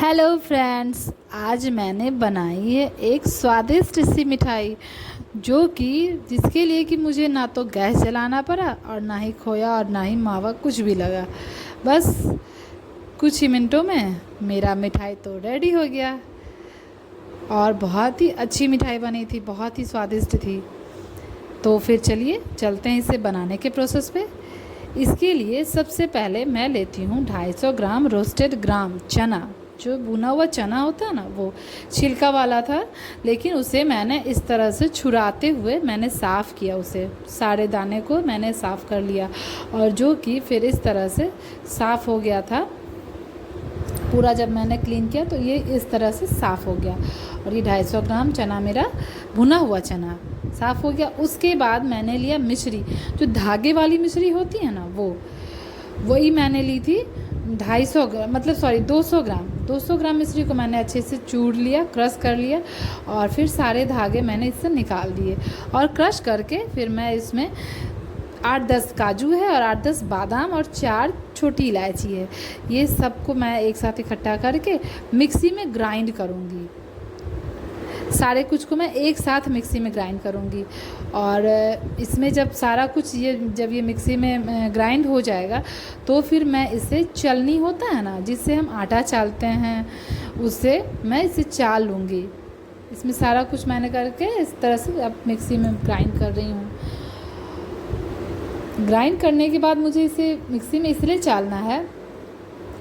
Hello friends, आज मैंने बनाई है एक स्वादिष्ट सी मिठाई जिसके लिए कि मुझे ना तो गैस जलाना पड़ा और ना ही खोया और ना ही मावा कुछ भी लगा। बस कुछ ही मिनटों में मेरा मिठाई तो रेडी हो गया और बहुत ही अच्छी मिठाई बनी थी, बहुत ही स्वादिष्ट थी। तो फिर चलिए चलते हैं इसे बनाने के प्रोसेस पे। इसके लिए सबसे पहले मैं लेती हूँ 250 ग्राम रोस्टेड ग्राम चना। जो भुना हुआ चना होता है ना, वो छिलका वाला था, लेकिन उसे मैंने इस तरह से छुराते हुए मैंने साफ़ किया, उसे सारे दाने को मैंने साफ़ कर लिया और जो कि फिर इस तरह से साफ़ हो गया था पूरा। जब मैंने क्लीन किया तो ये इस तरह से साफ़ हो गया और ये 250 ग्राम चना मेरा भुना हुआ चना साफ़ हो गया। उसके बाद मैंने लिया मिश्री, जो धागे वाली मिश्री होती है ना, वही मैंने ली थी 250 ग्राम, मतलब सॉरी 200 ग्राम मिश्री को मैंने अच्छे से चूर लिया, क्रश कर लिया और फिर सारे धागे मैंने इससे निकाल दिए और क्रश करके फिर मैं इसमें 8-10 काजू है और 8-10 बादाम और 4 छोटी इलायची है, ये सबको मैं एक साथ इकट्ठा करके मिक्सी में ग्राइंड करूँगी। सारे कुछ को मैं एक साथ मिक्सी में ग्राइंड करूँगी और इसमें जब सारा कुछ जब ये मिक्सी में ग्राइंड हो जाएगा तो फिर मैं इसे चलनी होता है ना, जिससे हम आटा चालते हैं, उससे मैं इसे चाल लूँगी। इसमें सारा कुछ मैंने करके इस तरह से अब मिक्सी में ग्राइंड कर रही हूँ। ग्राइंड करने के बाद मुझे इसे मिक्सी में इसलिए चालना है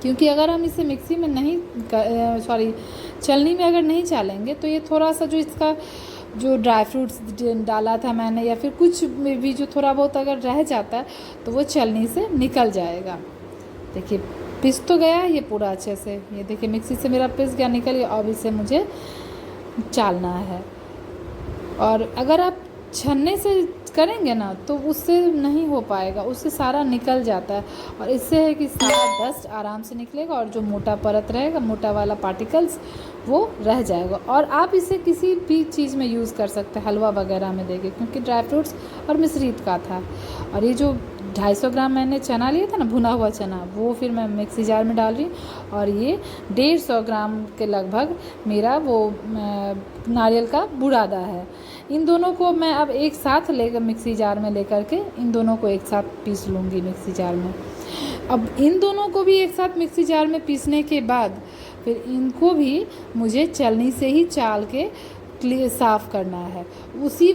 क्योंकि अगर हम इसे मिक्सी में नहीं चलनी में अगर नहीं चालेंगे तो ये थोड़ा सा जो इसका जो ड्राई फ्रूट्स डाला था मैंने या फिर कुछ भी जो थोड़ा बहुत अगर रह जाता है तो वो चलनी से निकल जाएगा। देखिए पिस तो गया ये पूरा अच्छे से, ये देखिए मिक्सी से मेरा पिस गया, निकल गया। अब इसे मुझे चालना है और अगर आप छन्ने से करेंगे ना तो उससे नहीं हो पाएगा, उससे सारा निकल जाता है और इससे है कि सारा डस्ट आराम से निकलेगा और जो मोटा परत रहेगा, मोटा वाला पार्टिकल्स, वो रह जाएगा। और आप इसे किसी भी चीज़ में यूज़ कर सकते हैं, हलवा वगैरह में देंगे, क्योंकि ड्राई फ्रूट्स और मिश्रीत का था। और ये जो 250 ग्राम मैंने चना लिया था ना, भुना हुआ चना, वो फिर मैं मिक्सी जार में डाल रही हूँ और ये 150 ग्राम के लगभग मेरा वो नारियल का बुरादा है। इन दोनों को मैं अब एक साथ लेकर मिक्सी जार में लेकर के इन दोनों को एक साथ पीस लूँगी मिक्सी जार में। अब इन दोनों को भी एक साथ मिक्सी जार में पीसने के बाद फिर इनको भी मुझे चलनी से ही चाल के साफ़ करना है। उसी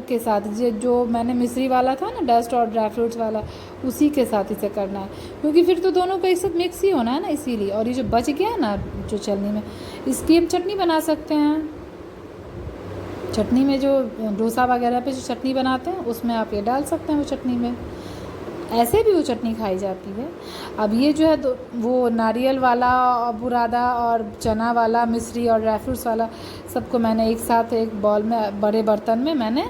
के साथ जो मैंने मिश्री वाला था ना, डस्ट और ड्राई फ्रूट्स वाला, उसी के साथ इसे करना है, क्योंकि फिर तो दोनों को एक साथ मिक्स ही होना है ना, इसीलिए। और ये जो बच गया ना जो चलनी में, इसकी हम चटनी बना सकते हैं। चटनी में जो डोसा वगैरह पे जो चटनी बनाते हैं उसमें आप ये डाल सकते हैं, वो चटनी में ऐसे भी वो चटनी खाई जाती है। अब ये जो है वो नारियल वाला बुरादा और चना वाला, मिश्री और ड्राई फ्रूट्स वाला, सबको मैंने एक साथ एक बॉल में, बड़े बर्तन में मैंने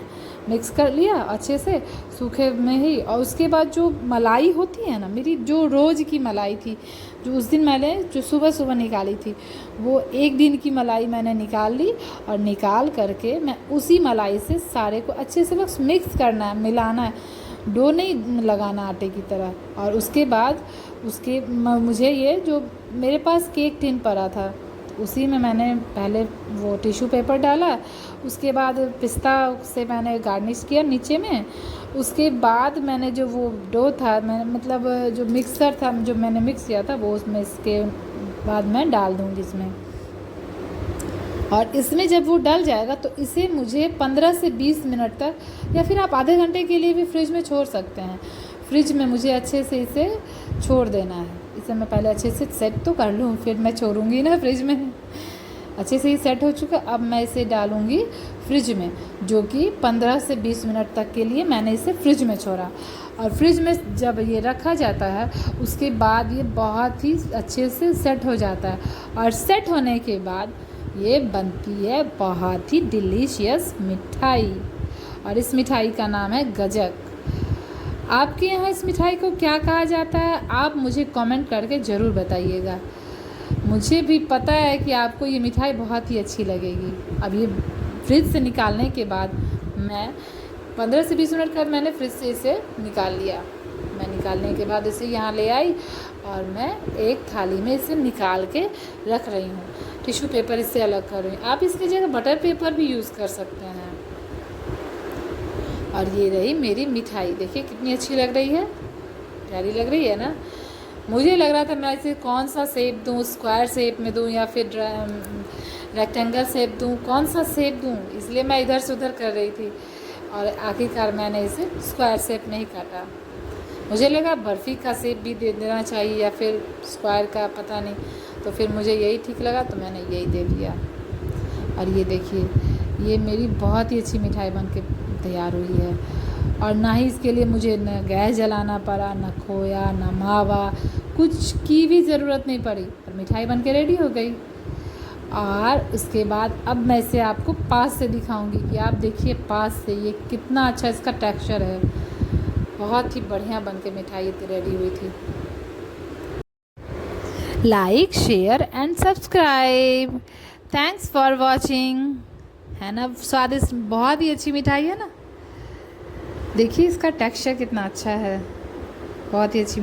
मिक्स कर लिया अच्छे से सूखे में ही। और उसके बाद जो मलाई होती है ना, मेरी जो रोज़ की मलाई थी, जो उस दिन मैंने जो सुबह सुबह निकाली थी, वो एक दिन की मलाई मैंने निकाल ली और निकाल करके मैं उसी मलाई से सारे को अच्छे से बस मिक्स करना है, मिलाना है, डो नहीं लगाना आटे की तरह। और उसके बाद मुझे ये जो मेरे पास केक टिन पड़ा था, उसी में मैंने पहले वो टिश्यू पेपर डाला, उसके बाद पिस्ता से मैंने गार्निश किया नीचे में। उसके बाद मैंने जो वो डो था, मैंने मतलब जो मिक्सर था जो मैंने मिक्स किया था, वो उसमें इसके बाद मैं डाल दूँगी इसमें। और इसमें जब वो डल जाएगा तो इसे मुझे 15 से 20 मिनट तक या फिर आप आधे घंटे के लिए भी फ्रिज में छोड़ सकते हैं। फ्रिज में मुझे अच्छे से इसे छोड़ देना है। इसे मैं पहले अच्छे से सेट तो कर लूँ, फिर मैं छोड़ूंगी ना फ्रिज में। अच्छे से ही सेट हो चुका। अब मैं इसे डालूँगी फ्रिज में, जो कि 15 से 20 मिनट तक के लिए मैंने इसे फ्रिज में छोड़ा। और फ्रिज में जब ये रखा जाता है उसके बाद ये बहुत ही अच्छे से सेट हो जाता है और सेट होने के बाद ये बनती है बहुत ही डिलीशियस मिठाई। और इस मिठाई का नाम है गजक। आपके यहाँ इस मिठाई को क्या कहा जाता है, आप मुझे कमेंट करके ज़रूर बताइएगा। मुझे भी पता है कि आपको ये मिठाई बहुत ही अच्छी लगेगी। अब ये फ्रिज से निकालने के बाद मैं 15 से 20 मिनट का मैंने फ्रिज से इसे निकाल लिया। मैं निकालने के बाद इसे यहाँ ले आई और मैं एक थाली में इसे निकाल के रख रही हूँ। टिश्यू पेपर इससे अलग कर रही हूँ। आप इसकी जगह बटर पेपर भी यूज़ कर सकते हैं। और ये रही मेरी मिठाई, देखिए कितनी अच्छी लग रही है, प्यारी लग रही है ना। मुझे लग रहा था मैं इसे कौन सा शेप दूँ, स्क्वायर शेप में दूँ या फिर रेक्टेंगल शेप दूँ, कौन सा शेप दूँ, इसलिए मैं इधर से उधर कर रही थी और आखिरकार मैंने इसे स्क्वायर शेप में ही काटा। मुझे लगा बर्फ़ी का शेप भी दे देना चाहिए या फिर स्क्वायर का, पता नहीं, तो फिर मुझे यही ठीक लगा तो मैंने यही दे दिया। और ये देखिए, ये मेरी बहुत ही अच्छी मिठाई बन के तैयार हुई है और ना ही इसके लिए मुझे न गैस जलाना पड़ा, ना खोया, ना मावा, कुछ की भी ज़रूरत नहीं पड़ी और मिठाई बन के रेडी हो गई। और उसके बाद अब मैं इसे आपको पास से दिखाऊंगी कि आप देखिए पास से ये कितना अच्छा इसका टेक्सचर है। बहुत ही बढ़िया बन के मिठाई रेडी हुई थी। Like, share and subscribe. Thanks for watching. है ना स्वादिष्ट, बहुत ही अच्छी मिठाई है ना। देखिए इसका टेक्सचर कितना अच्छा है, बहुत ही अच्छी।